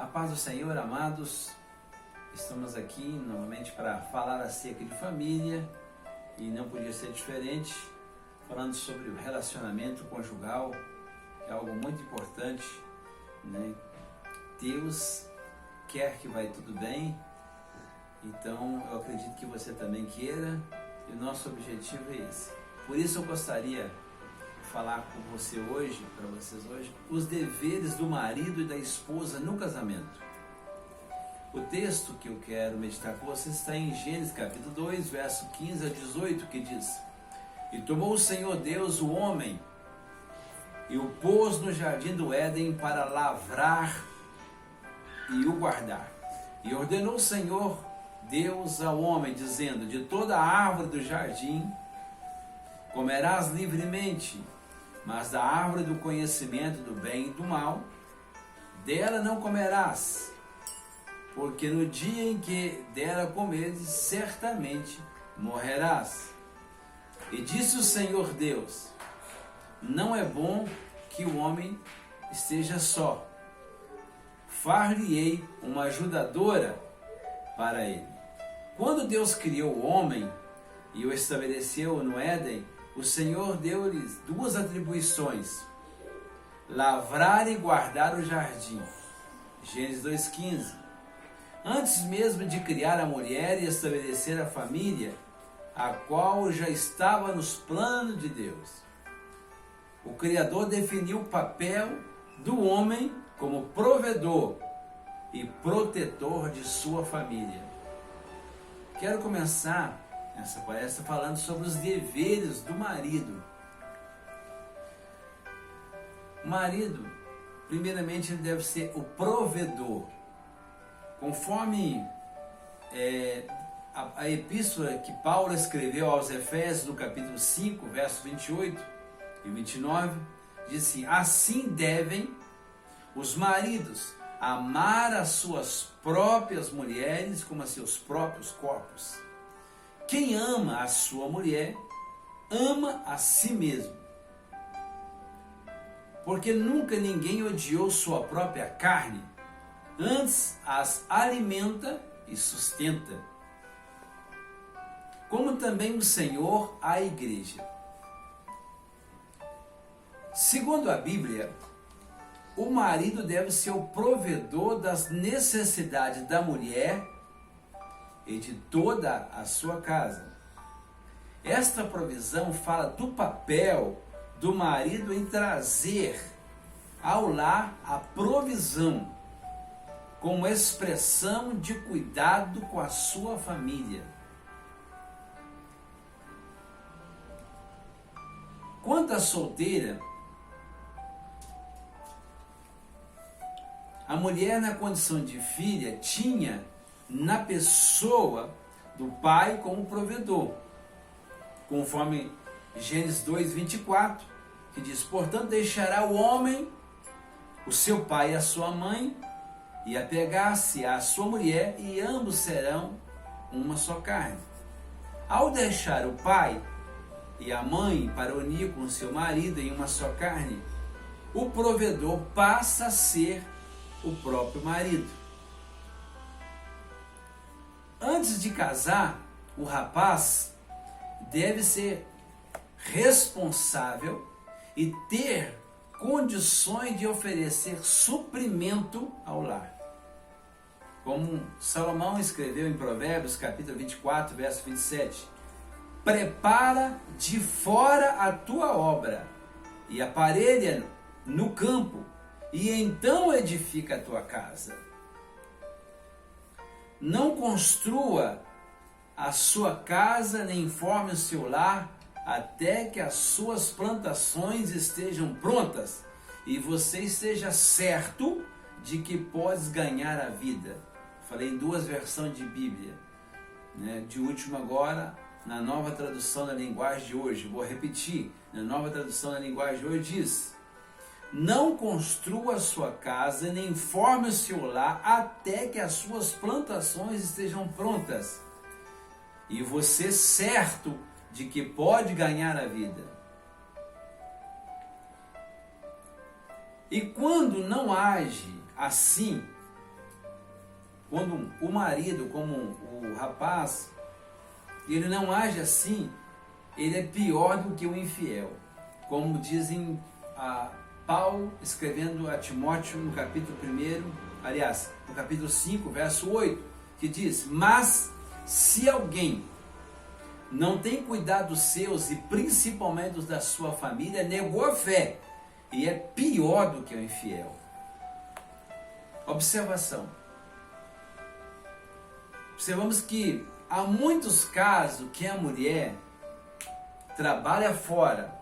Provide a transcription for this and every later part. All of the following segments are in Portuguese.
A paz do Senhor, amados, estamos aqui novamente para falar acerca de família e não podia ser diferente, falando sobre o relacionamento conjugal, que é algo muito importante, né? Deus quer que vai tudo bem, então eu acredito que você também queira e o nosso objetivo é esse. Por isso eu gostaria falar com você hoje, para vocês hoje, os deveres do marido e da esposa no casamento. O texto que eu quero meditar com vocês está em Gênesis capítulo 2, verso 15 a 18, que diz: E tomou o Senhor Deus o homem e o pôs no jardim do Éden para lavrar e o guardar. E ordenou o Senhor Deus ao homem, dizendo: De toda a árvore do jardim comerás livremente, mas da árvore do conhecimento do bem e do mal, dela não comerás, porque no dia em que dela comeres, certamente morrerás. E disse o Senhor Deus: Não é bom que o homem esteja só. Far-lhe-ei uma ajudadora para ele. Quando Deus criou o homem e o estabeleceu no Éden, o Senhor deu-lhes duas atribuições: lavrar e guardar o jardim. Gênesis 2,15. Antes mesmo de criar a mulher e estabelecer a família, a qual já estava nos planos de Deus, o Criador definiu o papel do homem como provedor e protetor de sua família. Quero começar essa palestra falando sobre os deveres do marido. O marido, primeiramente, ele deve ser o provedor. Conforme a epístola que Paulo escreveu aos Efésios, no capítulo 5, versos 28 e 29, diz assim: Assim devem os maridos amar as suas próprias mulheres como a seus próprios corpos. Quem ama a sua mulher, ama a si mesmo. Porque nunca ninguém odiou sua própria carne, antes as alimenta e sustenta. Como também o Senhor a igreja. Segundo a Bíblia, o marido deve ser o provedor das necessidades da mulher e de toda a sua casa. Esta provisão fala do papel do marido em trazer ao lar a provisão, como expressão de cuidado com a sua família. Quanto à solteira, a mulher na condição de filha tinha na pessoa do pai como provedor, conforme Gênesis 2:24, que diz: Portanto deixará o homem o seu pai e a sua mãe, e apegar-se à sua mulher, e ambos serão uma só carne. Ao deixar o pai e a mãe para unir com seu marido em uma só carne, o provedor passa a ser o próprio marido. Antes de casar, o rapaz deve ser responsável e ter condições de oferecer suprimento ao lar. Como Salomão escreveu em Provérbios, capítulo 24, verso 27, Prepara de fora a tua obra e aparelha no campo, e então edifica a tua casa. Não construa a sua casa, nem forme o seu lar, até que as suas plantações estejam prontas e você esteja certo de que podes ganhar a vida. Falei em duas versões de Bíblia, né? De último agora, na nova tradução da linguagem de hoje, vou repetir, na nova tradução da linguagem de hoje diz: Não construa a sua casa, nem forme o seu lar, até que as suas plantações estejam prontas e você certo de que pode ganhar a vida. E quando não age assim, quando o marido, como o rapaz, ele não age assim, ele é pior do que o infiel. Como dizem Paulo escrevendo a Timóteo no capítulo 1, aliás, no capítulo 5, verso 8, que diz: mas se alguém não tem cuidado dos seus e principalmente dos da sua família, negou a fé e é pior do que o infiel. Observação. Observamos que há muitos casos que a mulher trabalha fora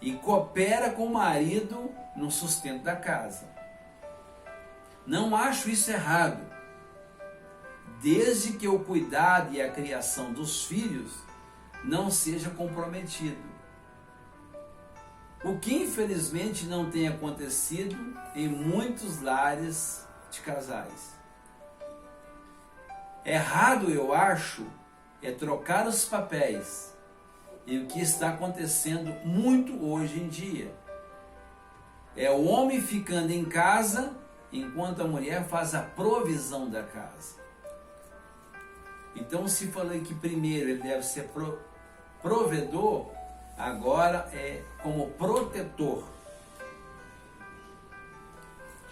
e coopera com o marido no sustento da casa. Não acho isso errado, desde que o cuidado e a criação dos filhos não seja comprometido. O que infelizmente não tem acontecido em muitos lares de casais. Errado, eu acho, é trocar os papéis, e o que está acontecendo muito hoje em dia. É o homem ficando em casa enquanto a mulher faz a provisão da casa. Então, se falei que primeiro ele deve ser provedor, agora é como protetor.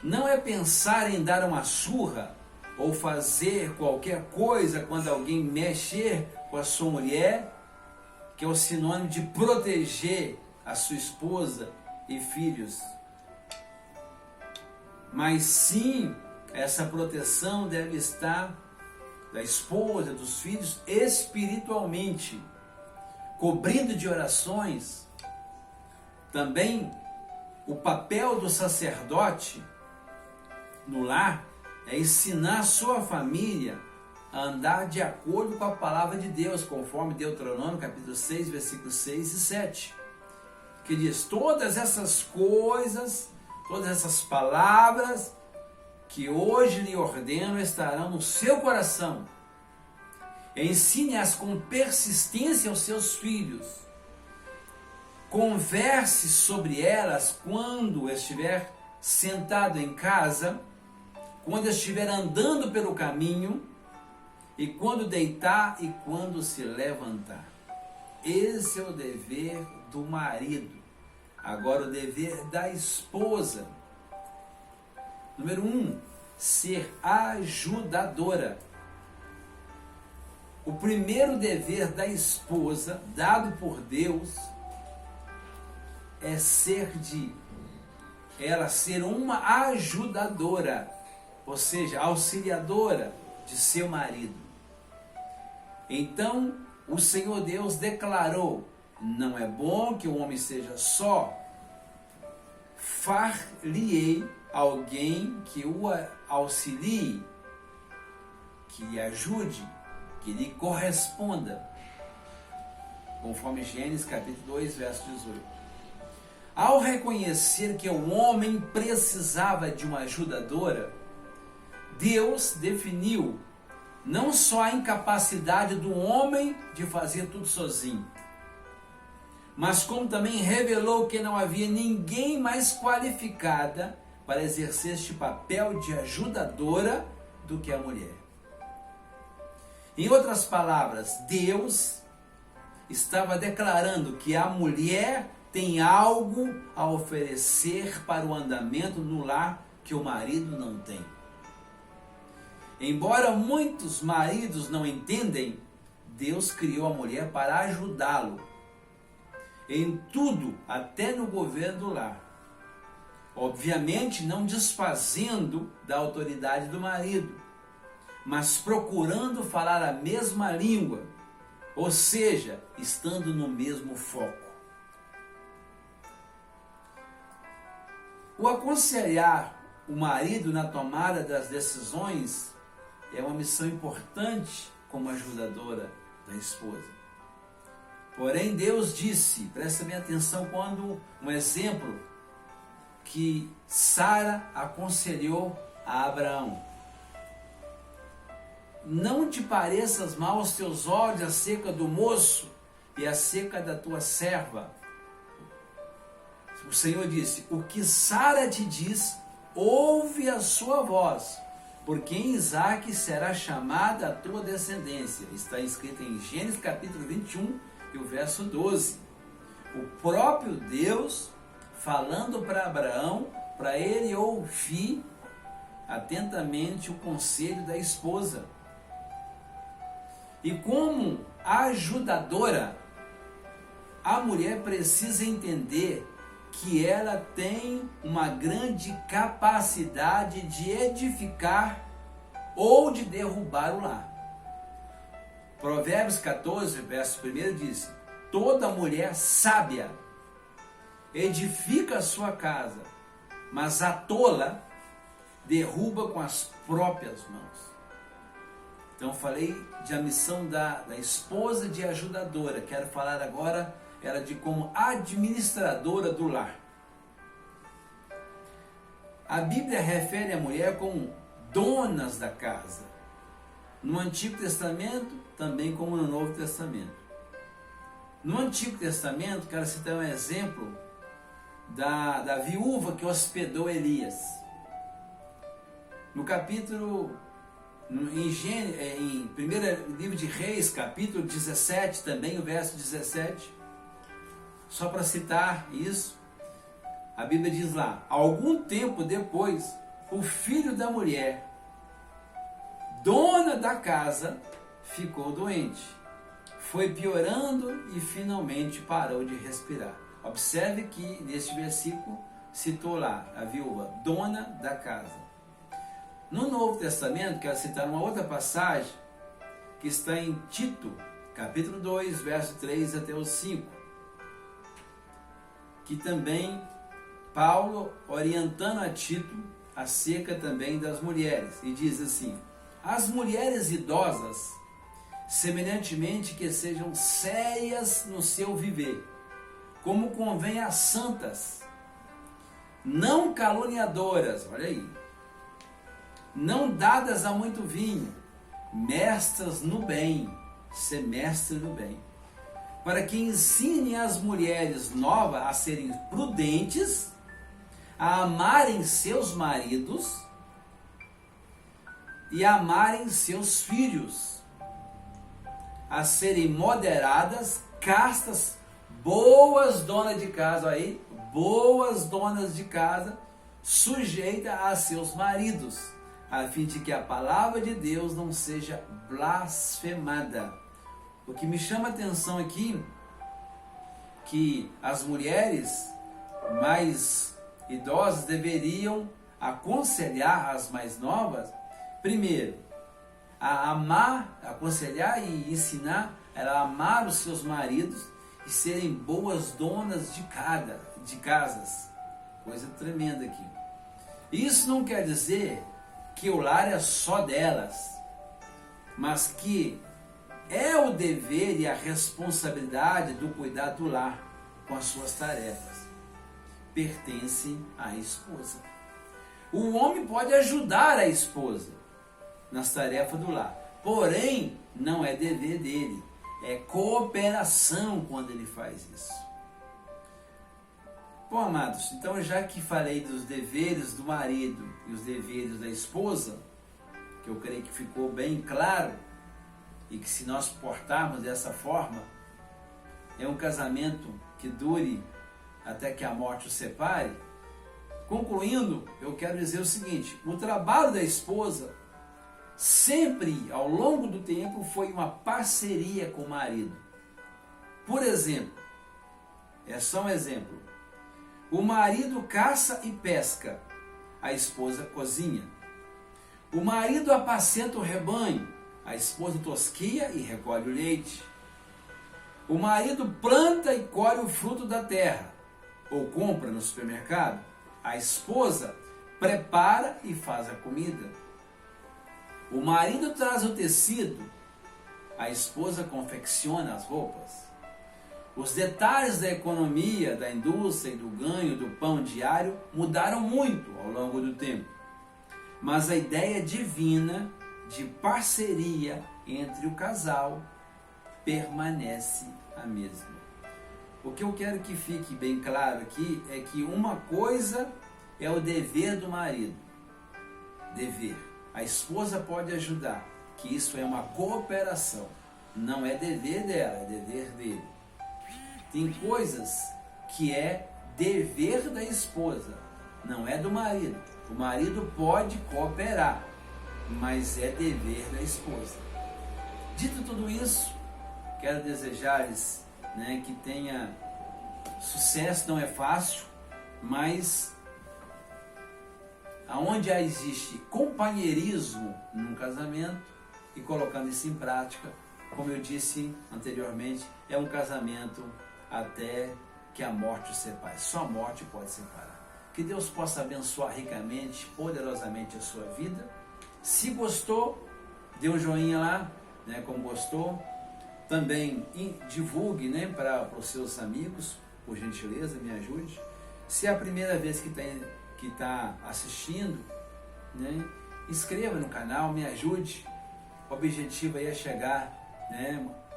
Não é pensar em dar uma surra ou fazer qualquer coisa quando alguém mexer com a sua mulher, que é o sinônimo de proteger a sua esposa e filhos. Mas sim, essa proteção deve estar da esposa, dos filhos, espiritualmente, cobrindo de orações. Também o papel do sacerdote no lar é ensinar a sua família a andar de acordo com a palavra de Deus, conforme Deuteronômio capítulo 6, versículos 6 e 7, que diz: todas essas coisas, todas essas palavras que hoje lhe ordeno estarão no seu coração. Ensine-as com persistência aos seus filhos. Converse sobre elas quando estiver sentado em casa, quando estiver andando pelo caminho, e quando deitar e quando se levantar. Esse é o dever do marido. Agora, o dever da esposa. Número 1, ser ajudadora. O primeiro dever da esposa, dado por Deus, é ela ser uma ajudadora, ou seja, auxiliadora de seu marido. Então, o Senhor Deus declarou: não é bom que o homem seja só, far-lhe-ei alguém que o auxilie, que lhe ajude, que lhe corresponda, conforme Gênesis capítulo 2, verso 18. Ao reconhecer que o homem precisava de uma ajudadora, Deus definiu não só a incapacidade do homem de fazer tudo sozinho, mas como também revelou que não havia ninguém mais qualificada para exercer este papel de ajudadora do que a mulher. Em outras palavras, Deus estava declarando que a mulher tem algo a oferecer para o andamento no lar que o marido não tem. Embora muitos maridos não entendem, Deus criou a mulher para ajudá-lo em tudo, até no governo do lar. Obviamente não desfazendo da autoridade do marido, mas procurando falar a mesma língua, ou seja, estando no mesmo foco. O aconselhar o marido na tomada das decisões é uma missão importante como ajudadora da esposa. Porém, Deus disse, presta bem atenção quando um exemplo que Sara aconselhou a Abraão: não te pareças mal aos teus olhos acerca do moço e acerca da tua serva. O Senhor disse: o que Sara te diz, ouve a sua voz, por quem Isaque será chamada a tua descendência. Está escrito em Gênesis capítulo 21 e o verso 12. O próprio Deus falando para Abraão, para ele ouvir atentamente o conselho da esposa. E como ajudadora, a mulher precisa entender que ela tem uma grande capacidade de edificar ou de derrubar o lar. Provérbios 14, verso 1 diz: toda mulher sábia edifica a sua casa, mas a tola derruba com as próprias mãos. Então falei de a missão da esposa de ajudadora. Quero falar agora ela de como administradora do lar. A Bíblia refere a mulher como donas da casa. No Antigo Testamento, também como no Novo Testamento. No Antigo Testamento, quero citar um exemplo da viúva que hospedou Elias. No capítulo, em 1 livro de Reis, capítulo 17, também o verso 17, só para citar isso, a Bíblia diz lá: algum tempo depois, o filho da mulher, dona da casa, ficou doente. Foi piorando e finalmente parou de respirar. Observe que neste versículo citou lá a viúva, dona da casa. No Novo Testamento, quero citar uma outra passagem que está em Tito, capítulo 2, verso 3 até o 5, que também Paulo orientando a Tito acerca também das mulheres, e diz assim: as mulheres idosas, semelhantemente que sejam sérias no seu viver, como convém às santas, não caluniadoras, olha aí, não dadas a muito vinho, mestras no bem, ser mestre no bem, para que ensine as mulheres novas a serem prudentes, a amarem seus maridos e amarem seus filhos, a serem moderadas, castas, boas donas de casa, aí, boas donas de casa, sujeitas a seus maridos, a fim de que a palavra de Deus não seja blasfemada. O que me chama a atenção aqui, que as mulheres mais idosas deveriam aconselhar as mais novas, primeiro, a amar, aconselhar e ensinar ela a amar os seus maridos e serem boas donas de casas. Coisa tremenda aqui. Isso não quer dizer que o lar é só delas, mas que é o dever e a responsabilidade do cuidado do lar com as suas tarefas. Pertencem à esposa. O homem pode ajudar a esposa nas tarefas do lar, porém não é dever dele, é cooperação quando ele faz isso. Bom, amados, então já que falei dos deveres do marido e os deveres da esposa, que eu creio que ficou bem claro, e que se nós portarmos dessa forma, é um casamento que dure até que a morte os separe. Concluindo, eu quero dizer o seguinte: o trabalho da esposa sempre, ao longo do tempo, foi uma parceria com o marido. Por exemplo, é só um exemplo, o marido caça e pesca, a esposa cozinha. O marido apacenta o rebanho, a esposa tosquia e recolhe o leite. O marido planta e colhe o fruto da terra, ou compra no supermercado. A esposa prepara e faz a comida. O marido traz o tecido, a esposa confecciona as roupas. Os detalhes da economia, da indústria e do ganho do pão diário mudaram muito ao longo do tempo. Mas a ideia divina de parceria entre o casal permanece a mesma. O que eu quero que fique bem claro aqui é que uma coisa é o dever do marido, dever, a esposa pode ajudar, que isso é uma cooperação, não é dever dela, é dever dele. Tem coisas que é dever da esposa, não é do marido. O marido pode cooperar, mas é dever da esposa. Dito tudo isso, quero desejar-lhes, que tenha sucesso. Não é fácil, mas aonde existe companheirismo num casamento e colocando isso em prática, como eu disse anteriormente, é um casamento até que a morte os separe. Só a morte pode separar. Que Deus possa abençoar ricamente, poderosamente a sua vida. Se gostou, dê um joinha lá, como gostou. Também divulgue, para os seus amigos, por gentileza, me ajude. Se é a primeira vez que está assistindo, inscreva no canal, me ajude. O objetivo aí é chegar,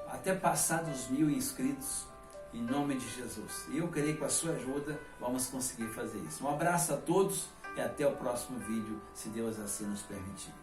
até passar dos 1000 inscritos, em nome de Jesus. E eu creio que com a sua ajuda vamos conseguir fazer isso. Um abraço a todos e até o próximo vídeo, se Deus assim nos permitir.